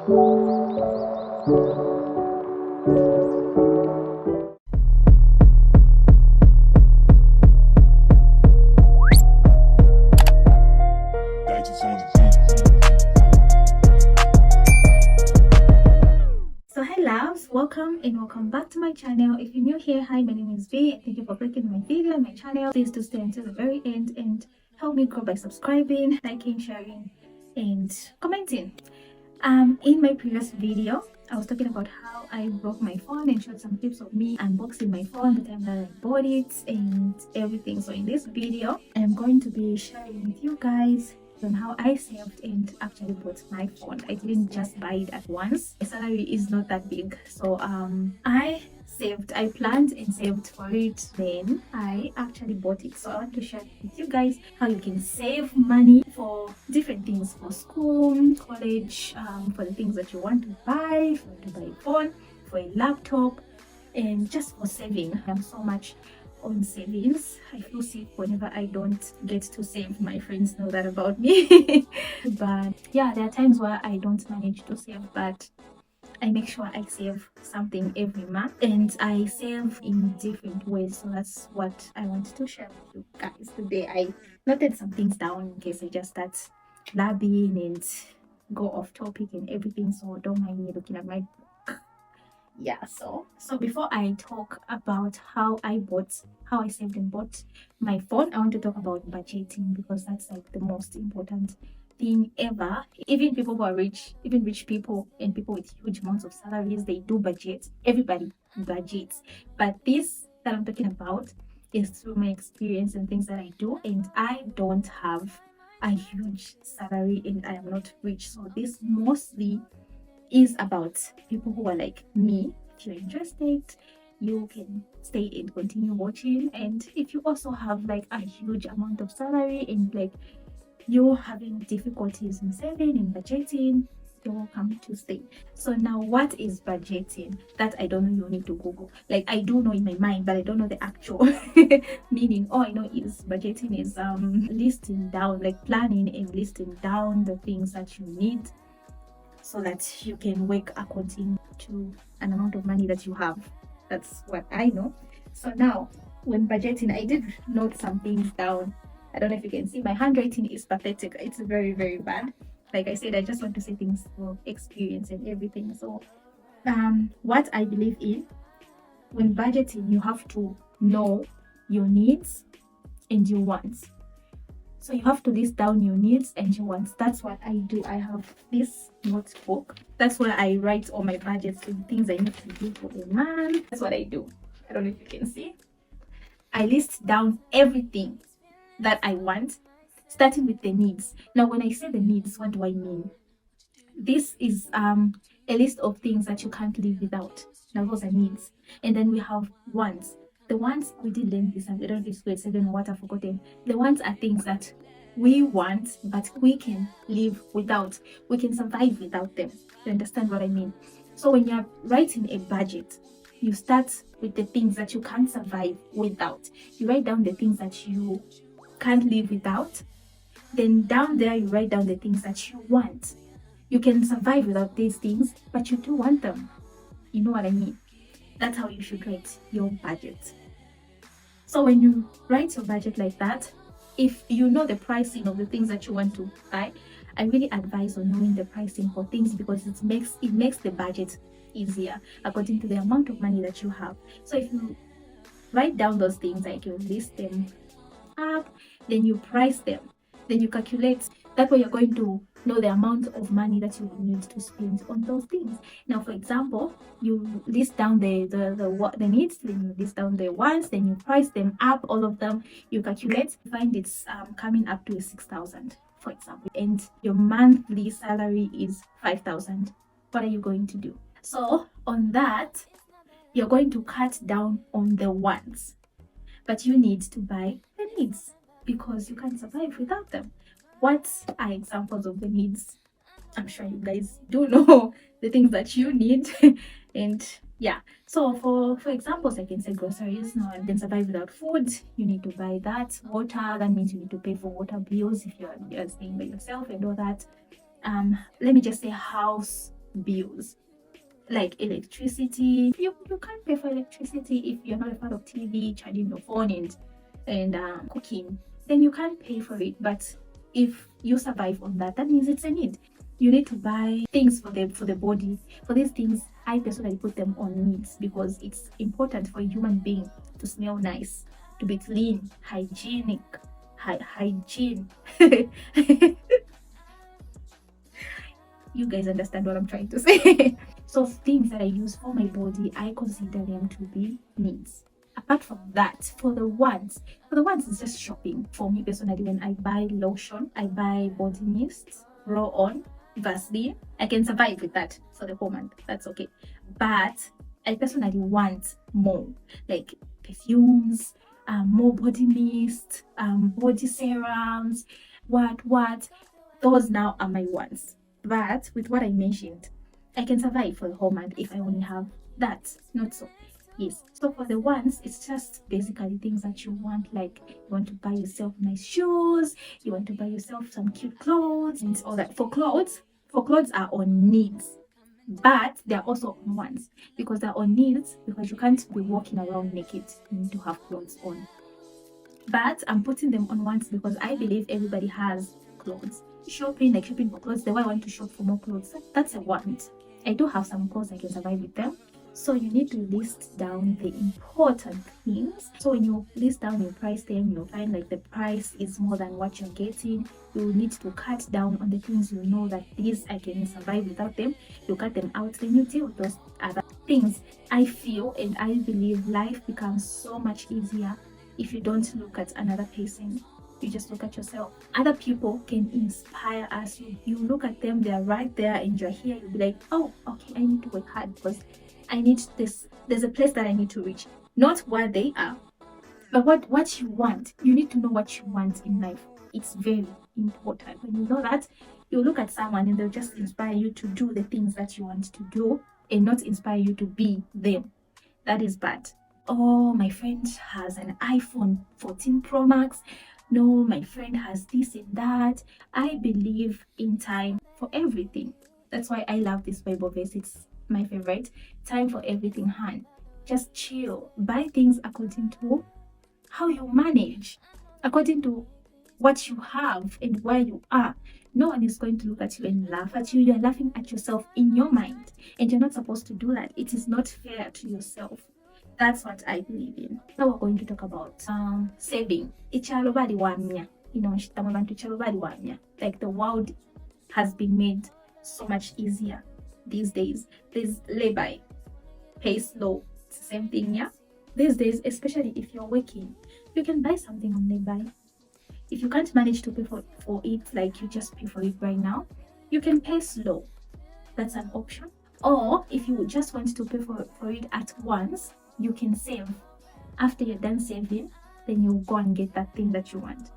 So hi loves, welcome and welcome back to my channel. If you're new here, hi, my name is V and thank you for clicking on my video and my channel. Please do stay until the very end and help me grow by subscribing, liking, sharing and commenting. In my previous video I was talking about how I broke my phone and showed some clips of me unboxing my phone, the time that I bought it and everything. So in this video I'm going to be sharing with you guys on how I saved and actually bought my phone. I didn't just buy it at once. My salary is not that big, so I planned and saved for it, then I actually bought it. So I want to share with you guys how you can save money for different things, for school, college, for the things that you want to buy, for a phone, for a laptop, and just for saving. I'm so much on savings. I feel sick whenever I don't get to save. My friends know that about me. But yeah, there are times where I don't manage to save, but I make sure I save something every month, and I save in different ways. So that's what I want to share with you guys today. I noted some things down in case I just start blabbing and go off topic and everything, so don't mind me looking at my book. Yeah, so before I talk about how I saved and bought my phone, I want to talk about budgeting, because that's like the most important thing ever. Even people who are rich, even rich people and people with huge amounts of salaries, they do budget. Everybody budgets, but this that I'm talking about is through my experience and things that I do, and I don't have a huge salary and I am not rich. So this mostly is about people who are like me. If you're interested, you can stay and continue watching. And if you also have like a huge amount of salary and like you're having difficulties in saving and budgeting, you're welcome to stay. So now, what is budgeting? That I don't know, you need to Google. Like, I do know in my mind, but I don't know the actual meaning. All I know is budgeting is listing down, like planning and listing down the things that you need, so that you can work according to an amount of money that you have. That's what I know. So now, when budgeting, I did note some things down. I don't know if you can see, my handwriting is pathetic. It's very, very bad. Like I said, I just want to say things for experience and everything. So what I believe in, when budgeting, you have to know your needs and your wants. So you have to list down your needs and your wants. That's what I do. I have this notebook. That's where I write all my budgets and things I need to do for a month. That's what I do. I don't know if you can see. I list down everything that I want, starting with the needs. Now, when I say the needs, what do I mean? This is a list of things that you can't live without. Now, those are needs. And then we have wants. The wants, we did learn this, and I don't know if it's grade 7 or what, I've forgotten. The wants are things that we want, but we can live without. We can survive without them. You understand what I mean? So when you're writing a budget, you start with the things that you can't survive without. You write down the things that you can't live without. Then down there, you write down the things that you want. You can survive without these things, but you do want them. You know what I mean? That's how you should write your budget. So when you write your budget like that, if you know the pricing of the things that you want to buy, I really advise on knowing the pricing for things, because it makes the budget easier according to the amount of money that you have. So if you write down those things, like you list them up, then you price them, then you calculate. That way you're going to know the amount of money that you will need to spend on those things. Now, for example, you list down the needs, then you list down the wants, then you price them up, all of them. You calculate, find it's coming up to 6,000, for example, and your monthly salary is 5,000. What are you going to do? So on that, you're going to cut down on the wants, but you need to buy the needs, because you can't survive without them. What are examples of the needs? I'm sure you guys do know the things that you need. And yeah, so for examples, I can say groceries. Now, you can survive without food. You need to buy that. Water, that means you need to pay for water bills if you're staying by yourself and all that. Let me just say house bills like electricity. You can't pay for electricity if you're not a part of TV, charging your phone and cooking. Then you can't pay for it. But if you survive on that, that means it's a need. You need to buy things for the body. For these things, I personally put them on needs because it's important for a human being to smell nice, to be clean, hygienic, hygiene. You guys understand what I'm trying to say. So things that I use for my body, I consider them to be needs. Apart from that, for the ones it's just shopping. For me personally, when I buy lotion, I buy body mist, roll on, Vaseline, I can survive with that for the whole month. That's okay. But I personally want more, like perfumes, more body mist, body serums, what. Those now are my wants. But with what I mentioned, I can survive for the whole month if I only have that. Not so. Yes. So for the ones, it's just basically things that you want, like you want to buy yourself nice shoes, you want to buy yourself some cute clothes and all that. For clothes are on needs, but they're also on wants because they're on needs because you can't be walking around naked. You need to have clothes on. But I'm putting them on wants because I believe everybody has clothes. Shopping for clothes, the way I want to shop for more clothes, that's a want. I do have some clothes, I can survive with them. So you need to list down the important things. So when you list down your price, then you'll find like the price is more than what you're getting. You need to cut down on the things you know that these I can survive without them. You cut them out, then you deal with those other things. I feel and I believe life becomes so much easier if you don't look at another person. You just look at yourself. Other people can inspire us. You look at them, they're right there and you're here. You'll be like, oh, okay, I need to work hard because I need this. There's a place that I need to reach. Not where they are, but what you want. You need to know what you want in life. It's very important. When you know that, you look at someone and they'll just inspire you to do the things that you want to do and not inspire you to be them. That is bad. Oh, my friend has an iPhone 14 Pro Max. No, my friend has this and that. I believe in time for everything. That's why I love this Bible verse. It's my favorite. Time for everything, Han. Just chill. Buy things according to how you manage, according to what you have and where you are. No one is going to look at you and laugh at you. You're laughing at yourself in your mind. And you're not supposed to do that. It is not fair to yourself. That's what I believe in. Now we're going to talk about saving. Ichalo bali wamya. Like the world has been made so much easier these days. There's lay-by, pay slow. It's the same thing, yeah? These days, especially if you're working, you can buy something on lay-by. If you can't manage to pay for it, like you just pay for it right now, you can pay slow. That's an option. Or if you just want to pay for it at once, you can save. After you're done saving, then you go and get that thing that you want.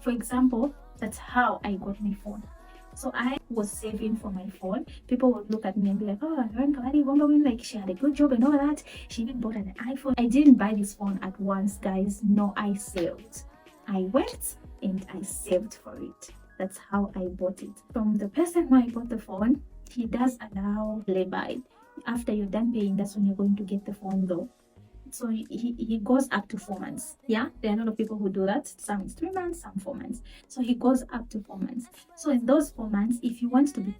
For example, that's how I got my phone. So I was saving for my phone. People would look at me and be like, oh, like she had a good job and all that. She even bought an iPhone. I didn't buy this phone at once, guys. No, I saved. I went and I saved for it. That's how I bought it. From the person who I bought the phone, he does allow lay-by. After you're done paying, that's when you're going to get the phone though. So he goes up to 4 months. Yeah, there are a lot of people who do that. Some is 3 months, some 4 months. So he goes up to 4 months. So in those 4 months, if you want to be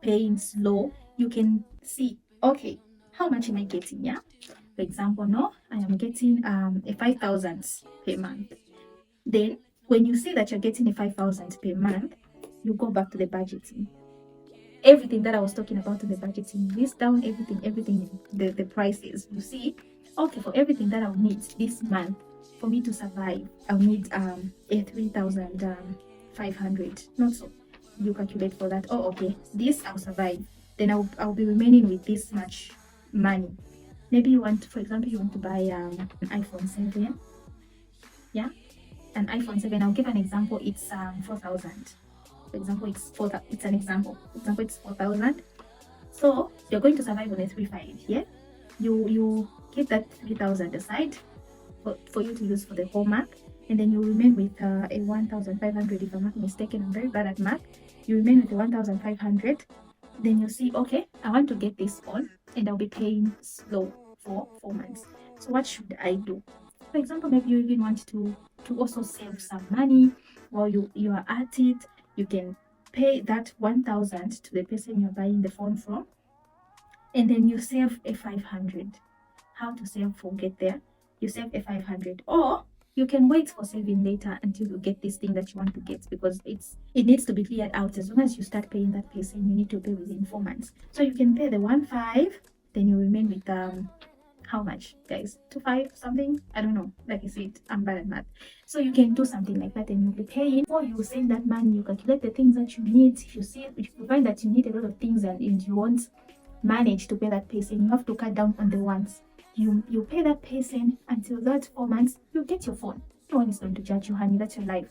paying slow, you can see, okay, how much am I getting? Yeah, for example, no, I am getting a 5,000 per month. Then when you see that you're getting a 5,000 per month, you go back to the budgeting. Everything that I was talking about in the budgeting, list down everything, the prices. You see, okay, for everything that I'll need this month for me to survive, I'll need a 3,500. Not so. You calculate for that. Oh, okay, this I'll survive. Then I'll be remaining with this much money. Maybe you want, for example, you want to buy an iPhone 7. Yeah, an iPhone 7. I'll give an example. It's 4,000. For example, it's an example. For example, it's 4,000. So you're going to survive on a 3,500. Yeah, you keep that 3,000 aside for you to use for the whole month, and then you remain with a 1,500. If I'm not mistaken, I'm very bad at math. You remain with the 1,500 then you see, okay, I want to get this phone and I'll be paying slow for 4 months. So what should I do? For example, maybe you even want to also save some money while you are at it. You can pay that 1,000 to the person you're buying the phone from, and then you save a 500. How to save for get there? You save a 500, or you can wait for saving later until you get this thing that you want to get, because it needs to be cleared out. As soon as you start paying that person, you need to pay within 4 months. So you can pay the 1.5, then you remain with how much, guys? 2.5 something, I don't know. Like I said, I'm bad at math. So you can do something like that and you'll be paying, or you save that money, you calculate the things that you need. If you find that you need a lot of things and you won't manage to pay that person, you have to cut down on the ones. You pay that person until that 4 months, you get your phone. No one is going to judge you, honey. That's your life.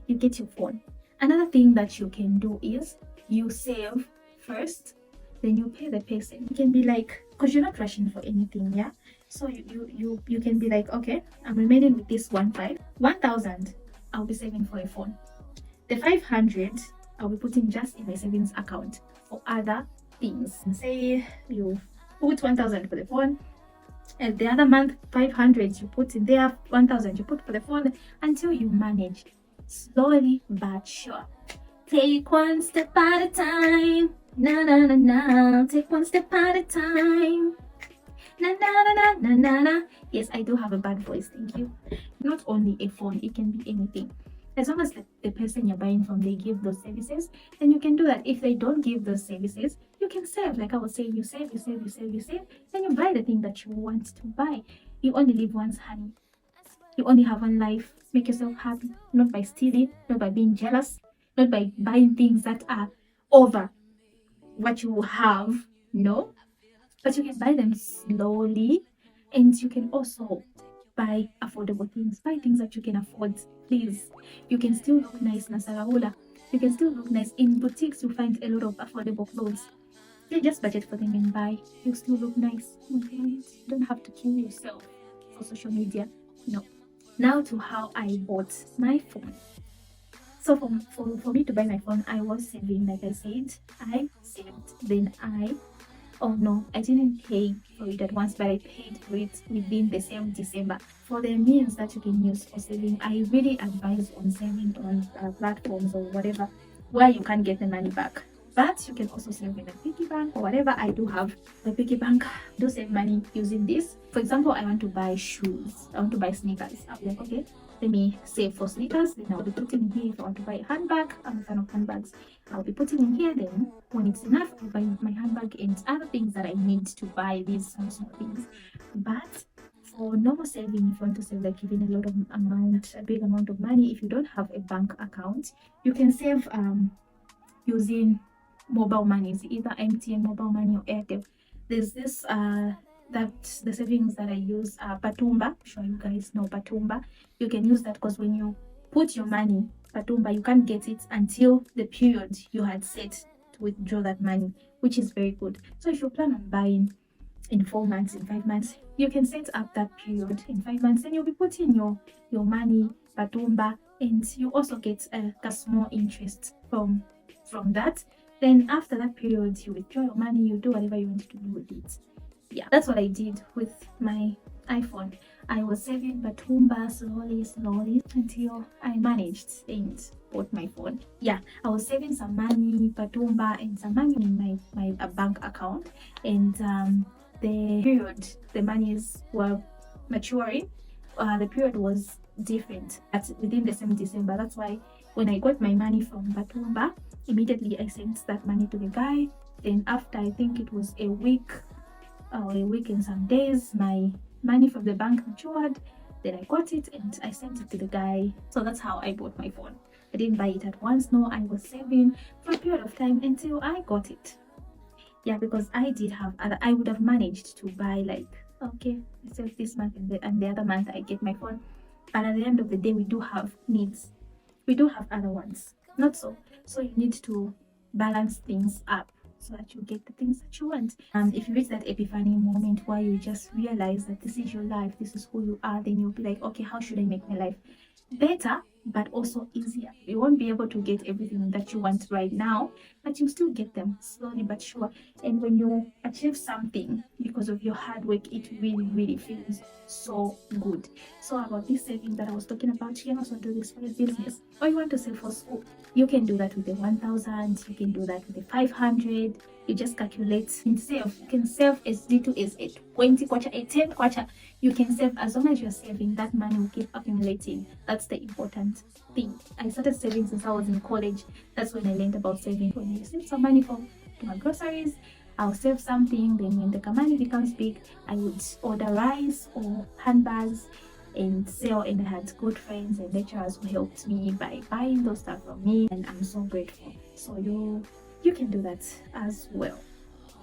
You get your phone. Another thing that you can do is you save first, then you pay the person. You can be like, because you're not rushing for anything, yeah. So you can be like, okay, I'm remaining with this 1,000. I'll be saving for a phone. The 500 I'll be putting just in my savings account for other things. Say you put 1,000 for the phone, and the other month 500 you put in there, 1,000 you put for the phone, until you manage. Slowly but sure. Take one step at a time. Na na na na. Take one step at a time. Na na na na na na na. Yes, I do have a bad voice, thank you. Not only a phone, it can be anything. As long as the person you're buying from, they give those services, then you can do that. If they don't give those services, you can save. Like I was saying, you save, then you buy the thing that you want to buy. You only live once, honey. You only have one life. Make yourself happy, not by stealing, not by being jealous, not by buying things that are over what you have. No, but you can buy them slowly, and you can also buy affordable things. Buy things that you can afford, please. You can still look nice, Nasarahula. You can still look nice. In boutiques, you find a lot of affordable clothes. You just budget for them and buy. You still look nice. You don't have to kill yourself for social media. No. Now to how I bought my phone. So for me to buy my phone, I was saving. Like I said, I saved. Then oh no, I didn't pay for it at once, but I paid for it within the same December. For the means that you can use for saving, I really advise on saving on platforms or whatever where you can get the money back. But you can also save in a piggy bank or whatever. I do have the piggy bank. Do save money using this. For example, I want to buy shoes. I want to buy sneakers. I'll be like, okay, let me save for sneakers. Then I'll be putting in here. If I want to buy a handbag, I'm a fan of handbags. I'll be putting in here. Then when it's enough, I'll buy my handbag and other things that I need to buy. These small things. But for normal saving, if you want to save like even a lot of amount, a big amount of money, if you don't have a bank account, you can save using mobile money, either MTN mobile money or Airtel. There's this that the savings that I use Patumba. I'm sure you guys know Patumba. You can use that because when you put your money Patumba, you can't get it until the period you had set to withdraw that money, which is very good. So if you plan on buying in 4 months, in 5 months, you can set up that period in 5 months, and you'll be putting your money Patumba, and you also get a small interest from that. Then after that period, you withdraw your money, you do whatever you want to do with it. Yeah, that's what I did with my iPhone. I was saving Patumba slowly until I managed and bought my phone. Yeah, I was saving some money, Patumba, and some money in my bank account. And the period the monies were maturing, the period was different within the same December. That's why when I got my money from Patumba, immediately I sent that money to the guy. Then after, I think it was a week and some days, my money from the bank matured. Then I got it and I sent it to the guy. So that's how I bought my phone. I didn't buy it at once. No, I was saving for a period of time until I got it. Yeah, because I would have managed to buy like, okay, I save this month and the other month I get my phone. But at the end of the day, we do have needs. We do have other ones. Not so. So you need to balance things up so that you get the things that you want. If you reach that epiphany moment where you just realize that this is your life, this is who you are, then you'll be like, okay, how should I make my life better? but also easier. You won't be able to get everything that you want right now, but you still get them slowly but sure. And when you achieve something because of your hard work, it really, really feels so good. So about this saving that I was talking about, you can also do this for your business, or you want to save for school. You can do that with the 1,000. You can do that with the 500. You just calculate and save. You can save as little as a 20 kwacha, a 10 kwacha. You can save as long as you're saving. That money will keep accumulating. That's the important thing. I started saving since I was in college. That's when I learned about saving. When you save some money for my groceries, I'll save something. Then when the money becomes big, I would order rice or handbags and sell. And I had good friends and lecturers who helped me by buying those stuff from me, and I'm so grateful. So you can do that as well.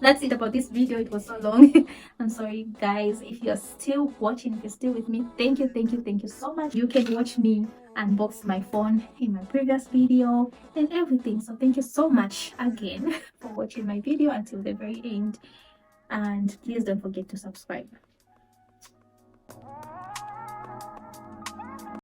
That's it about this video. It was so long. I'm sorry guys. If you're still watching, if you're still with me, thank you so much. You can watch me unbox my phone in my previous video and everything. So thank you so much again for watching my video until the very end, and please don't forget to subscribe.